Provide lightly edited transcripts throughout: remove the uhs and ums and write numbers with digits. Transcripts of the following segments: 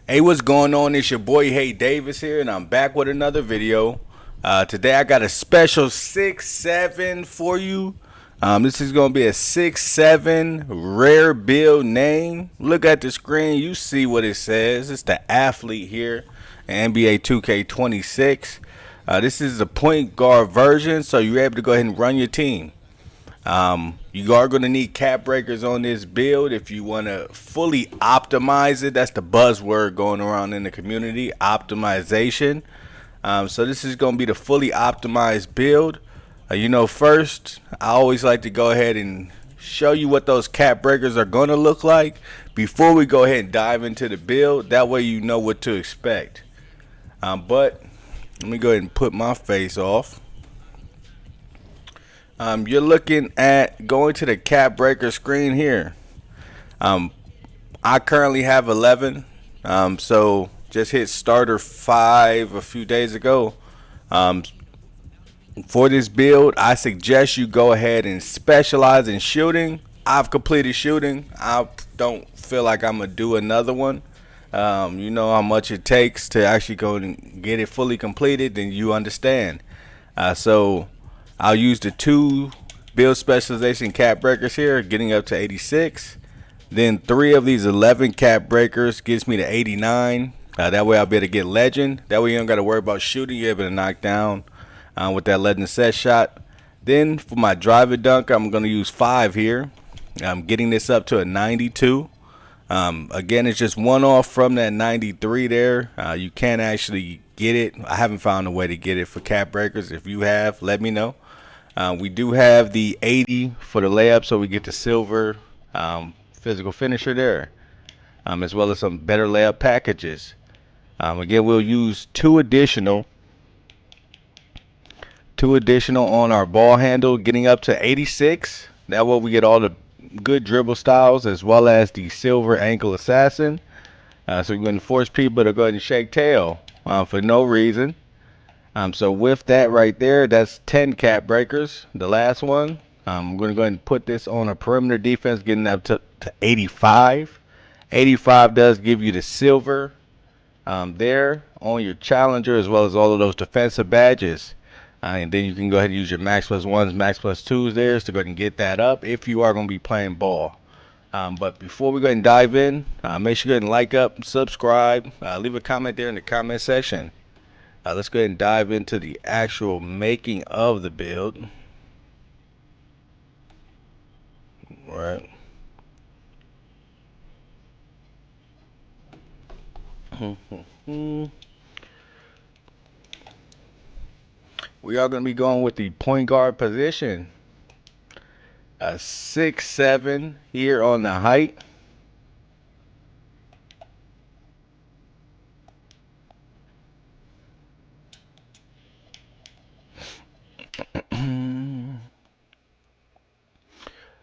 Hey, what's going on? It's your boy Hey Davis here, and I'm back with another video. Today I got a special 6-7 for you. This is going to be a 6-7 rare build name. Look at the screen, you see what it says. It's the athlete here in NBA 2K26. This is the point guard version, so you're able to go ahead and run your team. You are going to need cap breakers on this build if you want to fully optimize it. That's the buzzword going around in the community, optimization. So this is going to be the fully optimized build. First, I always like to go ahead and show you what those cap breakers are going to look like before we go ahead and dive into the build. That way you know what to expect. But let me go ahead and put my face off. You're looking at going to the cap breaker screen here. I currently have 11. So just hit starter 5 a few days ago. For this build, I suggest you go ahead and specialize in shooting. I've completed shooting. I don't feel like I'm gonna do another one. You know how much it takes to actually go and get it fully completed, then you understand. So I'll use the 2 build specialization cap breakers here, getting up to 86. Then 3 of these 11 cap breakers gets me to 89. That way I'll be able to get legend. That way you don't got to worry about shooting. You're able to knock down with that legend set shot. Then for my driver dunk, I'm going to use 5 here. I'm getting this up to a 92. Again, it's just one off from that 93 there. You can't actually get it. I haven't found a way to get it for cap breakers. If you have, let me know. We do have the 80 for the layup, so we get the silver physical finisher there, as well as some better layup packages. Again, we'll use two additional on our ball handle, getting up to 86. That way we get all the good dribble styles, as well as the silver ankle assassin. So we're going to force people to go ahead and shake tail for no reason. So with that right there, that's 10 cap breakers. The last one, I'm going to go ahead and put this on a perimeter defense, getting up to 85. 85 does give you the silver there on your challenger, as well as all of those defensive badges. And then you can go ahead and use your max plus 1s, max plus 2s there to go ahead and get that up if you are going to be playing ball. But before we go ahead and dive in, make sure you go ahead and like up, subscribe, leave a comment there in the comment section. Let's go ahead and dive into the actual making of the build. All right. We are going to be going with the point guard position. A 6'7" here on the height.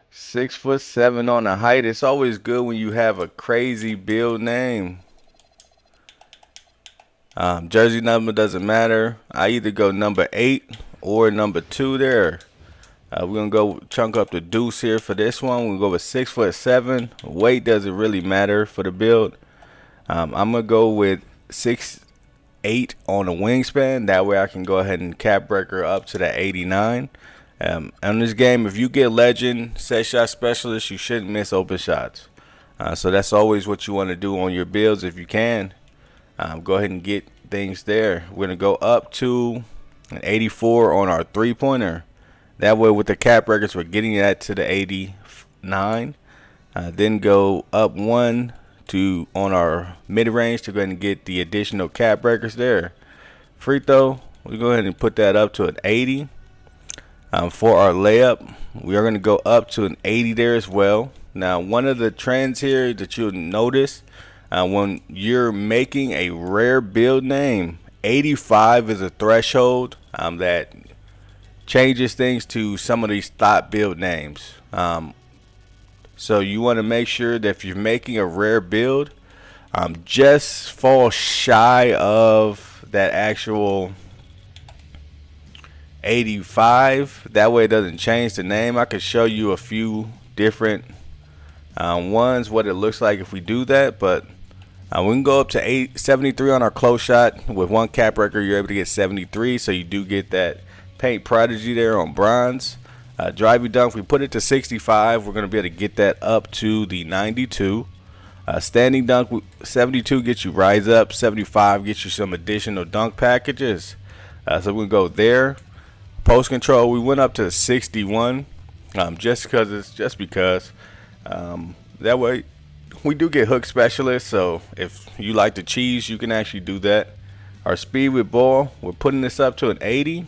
Six foot 7 on the height. It's always good when you have a crazy build name. Jersey number doesn't matter. I either go number 8 or number 2 there. We're gonna go chunk up the deuce here for this one. We'll go with 6 foot 7. Weight doesn't really matter for the build. I'm gonna go with 6'8" on the wingspan. That way I can go ahead and cap breaker up to the 89. In this game, if you get legend, set shot specialist, you shouldn't miss open shots. So that's always what you want to do on your builds if you can. Go ahead and get things there. We're going to go up to an 84 on our three-pointer. That way with the cap breakers, we're getting that to the 89. Then go up 1 to on our mid-range to go ahead and get the additional cap breakers there. Free throw, we'll go ahead and put that up to an 80. For our layup, we are going to go up to an 80 there as well. Now, one of the trends here that you'll notice when you're making a rare build name, 85 is a threshold that changes things to some of these thought build names. So you want to make sure that if you're making a rare build, just fall shy of that actual 85. That way it doesn't change the name. I could show you a few different ones, what it looks like if we do that, but We can go up to 73 on our close shot. With one cap breaker, you're able to get 73, so you do get that paint prodigy there on bronze. Driving dunk, we put it to 65. We're going to be able to get that up to the 92. Standing dunk, 72 gets you rise up. 75 gets you some additional dunk packages. So we're going to go there. Post control, we went up to 61. Just because that way we do get hook specialists, so if you like to cheese, you can actually do that. Our speed with ball, we're putting this up to an 80.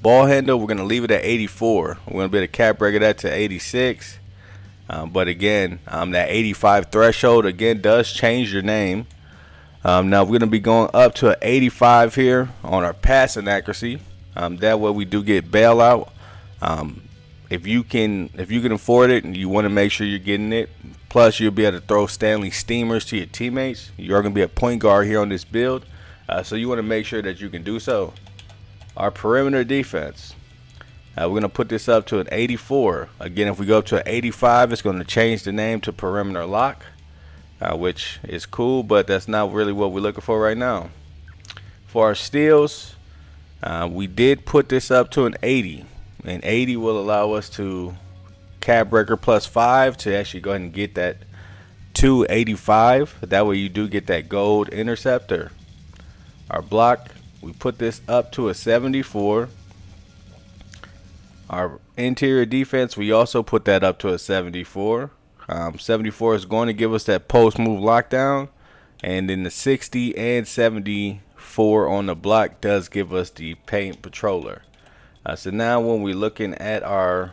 Ball handle, we're going to leave it at 84. We're going to be able to cap break that to 86. But again, that 85 threshold again does change your name. Now we're going to be going up to an 85 here on our passing accuracy. That way we do get bailout. If you can afford it and you want to make sure you're getting it, plus you'll be able to throw Stanley steamers to your teammates. You are going to be a point guard here on this build, so you want to make sure that you can do so. Our perimeter defense, we're going to put this up to an 84. Again, if we go up to an 85, it's going to change the name to perimeter lock, which is cool, but that's not really what we're looking for right now. For our steals, we did put this up to an 80. And 80 will allow us to cap breaker plus 5 to actually go ahead and get that 285. That way you do get that gold interceptor. Our block, we put this up to a 74. Our interior defense, we also put that up to a 74. 74 is going to give us that post move lockdown. And then the 60 and 74 on the block does give us the paint patroller. So now when we're looking at our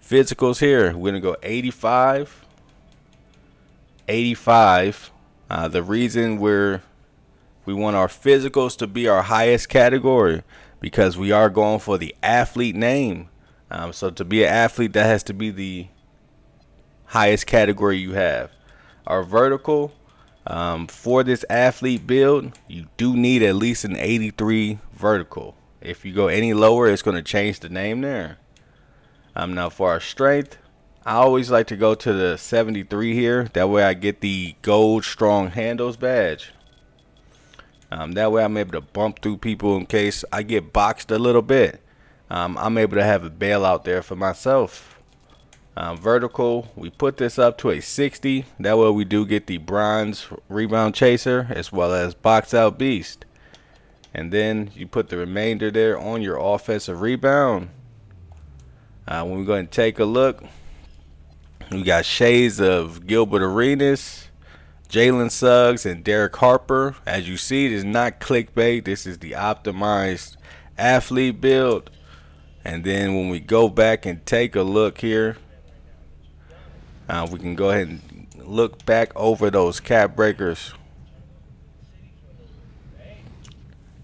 physicals here, we're going to go 85, 85. The reason we want our physicals to be our highest category because we are going for the athlete name. So to be an athlete, that has to be the highest category you have. Our vertical, for this athlete build, you do need at least an 83 vertical. If you go any lower, it's going to change the name there. Now for our strength, I always like to go to the 73 here. That way I get the gold strong handles badge. That way I'm able to bump through people in case I get boxed a little bit. I'm able to have a bailout there for myself. Vertical, we put this up to a 60. That way we do get the bronze rebound chaser as well as box out beast. And then you put the remainder there on your offensive rebound. When we go and take a look, we got shades of Gilbert Arenas, Jalen Suggs, and Derek Harper. As you see, it is not clickbait. This is the optimized athlete build. And then when we go back and take a look here, we can go ahead and look back over those cap breakers.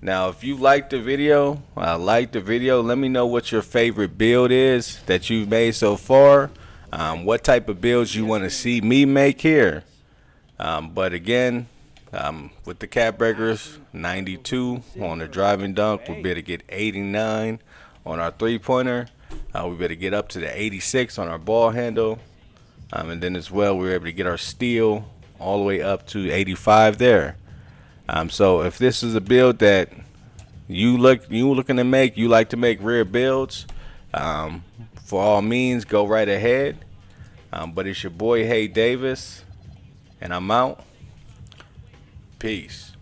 Now, if you liked the video, let me know what your favorite build is that you've made so far. What type of builds you want to see me make here. But again, with the cap breakers, 92 on the driving dunk. We'll be able to get 89 on our three-pointer. We better get up to the 86 on our ball handle. And then as well, we were able to get our steal all the way up to 85 there. So if this is a build that you like to make rare builds, for all means, go right ahead. But it's your boy Hey Davis, and I'm out. Peace.